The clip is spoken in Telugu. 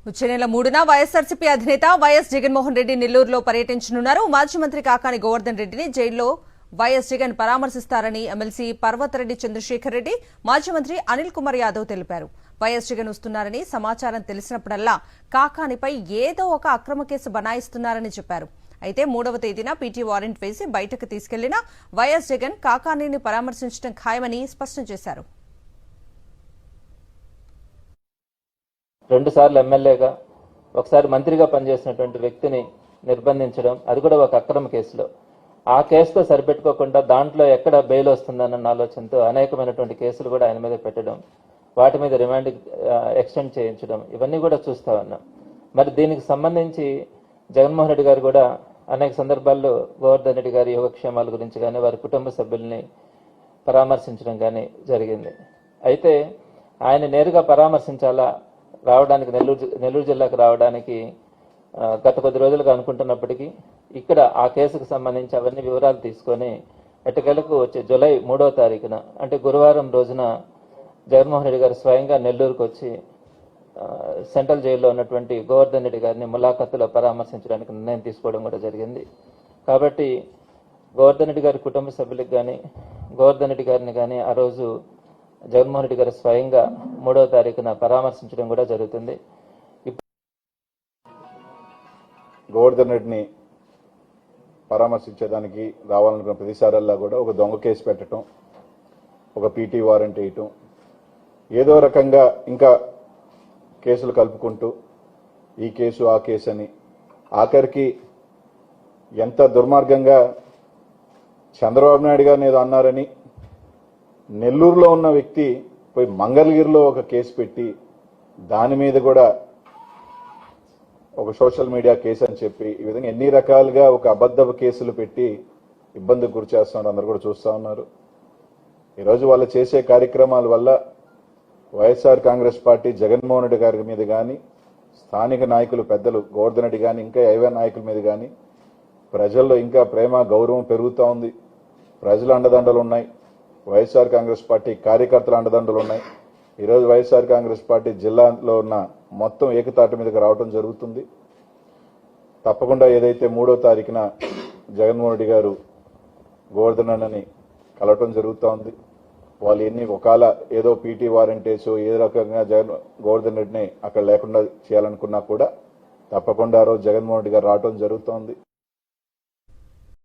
వచ్చే నెల 3న వైఎస్ఆర్సీపీ అధినేత వైఎస్ జగన్మోహన్ రెడ్డి నెల్లూరులో పర్యటించనున్నారు. మాజీ మంత్రి కాకాని గోవర్ధన్ రెడ్డిని జైల్లో వైఎస్ జగన్ పరామర్శిస్తారని ఎమ్మెల్సీ పర్వతరెడ్డి చంద్రశేఖర్ రెడ్డి, మాజీ మంత్రి అనిల్ కుమార్ యాదవ్ తెలిపారు. వైఎస్ జగన్ వస్తున్నారని సమాచారం తెలిసినప్పుడల్లా కాకానిపై ఏదో ఒక అక్రమ కేసు బనాయిస్తున్నారని చెప్పారు. అయితే 3వ తేదీన పీటీ వారెంట్ వేసి బయటకు తీసుకెళ్లిన వైఎస్ జగన్ కాకానిని పరామర్శించడం ఖాయమని స్పష్టం చేశారు. 2 సార్లు ఎమ్మెల్యేగా ఒకసారి మంత్రిగా పనిచేసినటువంటి వ్యక్తిని నిర్బంధించడం, అది కూడా ఒక అక్రమ కేసులో, ఆ కేసుతో సరిపెట్టుకోకుండా దాంట్లో ఎక్కడ బెయిల్ వస్తుందన్న ఆలోచనతో అనేకమైనటువంటి కేసులు కూడా ఆయన మీద పెట్టడం, వాటి మీద రిమాండ్ ఎక్స్టెండ్ చేయించడం, ఇవన్నీ కూడా చూస్తా ఉన్నాం. మరి దీనికి సంబంధించి జగన్మోహన్ రెడ్డి గారు కూడా అనేక సందర్భాల్లో గోవర్ధన్ రెడ్డి గారి యోగక్షేమాల గురించి కానీ వారి కుటుంబ సభ్యుల్ని పరామర్శించడం కానీ జరిగింది. అయితే ఆయన నేరుగా పరామర్శించాలా, రావడానికి నెల్లూరు జిల్లాకు రావడానికి గత కొద్ది రోజులుగా అనుకుంటున్నప్పటికీ ఇక్కడ ఆ కేసుకు సంబంధించి అవన్నీ వివరాలు తీసుకొని ఎట్టకేలకు వచ్చే జూలై 3వ తారీఖున అంటే గురువారం రోజున జగన్మోహన్ రెడ్డి గారు స్వయంగా నెల్లూరుకు వచ్చి సెంట్రల్ జైల్లో ఉన్నటువంటి గోవర్ధన్ రెడ్డి గారిని ములాఖతులో పరామర్శించడానికి నిర్ణయం తీసుకోవడం కూడా జరిగింది. కాబట్టి గోవర్ధన్ రెడ్డి గారి కుటుంబ సభ్యులకు కానీ గోవర్ధన్ రెడ్డి గారిని కానీ ఆ రోజు జగన్మోహన్ రెడ్డి గారు స్వయంగా 3వ తారీఖున పరామర్శించడం కూడా జరుగుతుంది. గోవర్ధన్ రెడ్డిని పరామర్శించడానికి రావాలనుకున్న ప్రతిసారల్లా కూడా ఒక దొంగ కేసు పెట్టడం, ఒక పీటీ వారెంట్ వేయటం, ఏదో రకంగా ఇంకా కేసులు కలుపుకుంటూ ఈ కేసు ఆ కేసు అని ఆఖరికి ఎంత దుర్మార్గంగా చంద్రబాబు నాయుడు గారిని ఏదో అన్నారని నెల్లూరులో ఉన్న వ్యక్తి పోయి మంగళగిరిలో ఒక కేసు పెట్టి దాని మీద కూడా ఒక సోషల్ మీడియా కేసు అని చెప్పి ఈ విధంగా ఎన్ని రకాలుగా ఒక అబద్ధపు కేసులు పెట్టి ఇబ్బందికి గురి చేస్తున్నారు. అందరూ కూడా చూస్తూ ఉన్నారు. ఈరోజు వాళ్ళు చేసే కార్యక్రమాల వల్ల వైఎస్ఆర్ కాంగ్రెస్ పార్టీ జగన్మోహన్ రెడ్డి గారి మీద కానీ స్థానిక నాయకులు పెద్దలు గోవర్ధన్ రెడ్డి కానీ ఇంకా ఐవర్ నాయకుల మీద కానీ ప్రజల్లో ఇంకా ప్రేమ గౌరవం పెరుగుతూ ఉంది. ప్రజల అండదండలు ఉన్నాయి. వైఎస్ఆర్ కాంగ్రెస్ పార్టీ కార్యకర్తల అండదండలు ఉన్నాయి. ఈరోజు వైఎస్ఆర్ కాంగ్రెస్ పార్టీ జిల్లాలో ఉన్న మొత్తం ఏకతాటి మీదకి రావడం జరుగుతుంది. తప్పకుండా ఏదైతే 3వ తారీఖున జగన్మోహన్ రెడ్డి గారు గోవర్ధన్ రెడ్డిని కలవటం జరుగుతూ ఉంది. వాళ్ళు ఎన్ని ఒకవేళ ఏదో పీటీ వారెంట్ వేసో ఏ రకంగా గోవర్ధన్ రెడ్డిని అక్కడ లేకుండా చేయాలనుకున్నా కూడా తప్పకుండా ఆ రోజు జగన్మోహన్ రెడ్డి గారు రావడం జరుగుతోంది.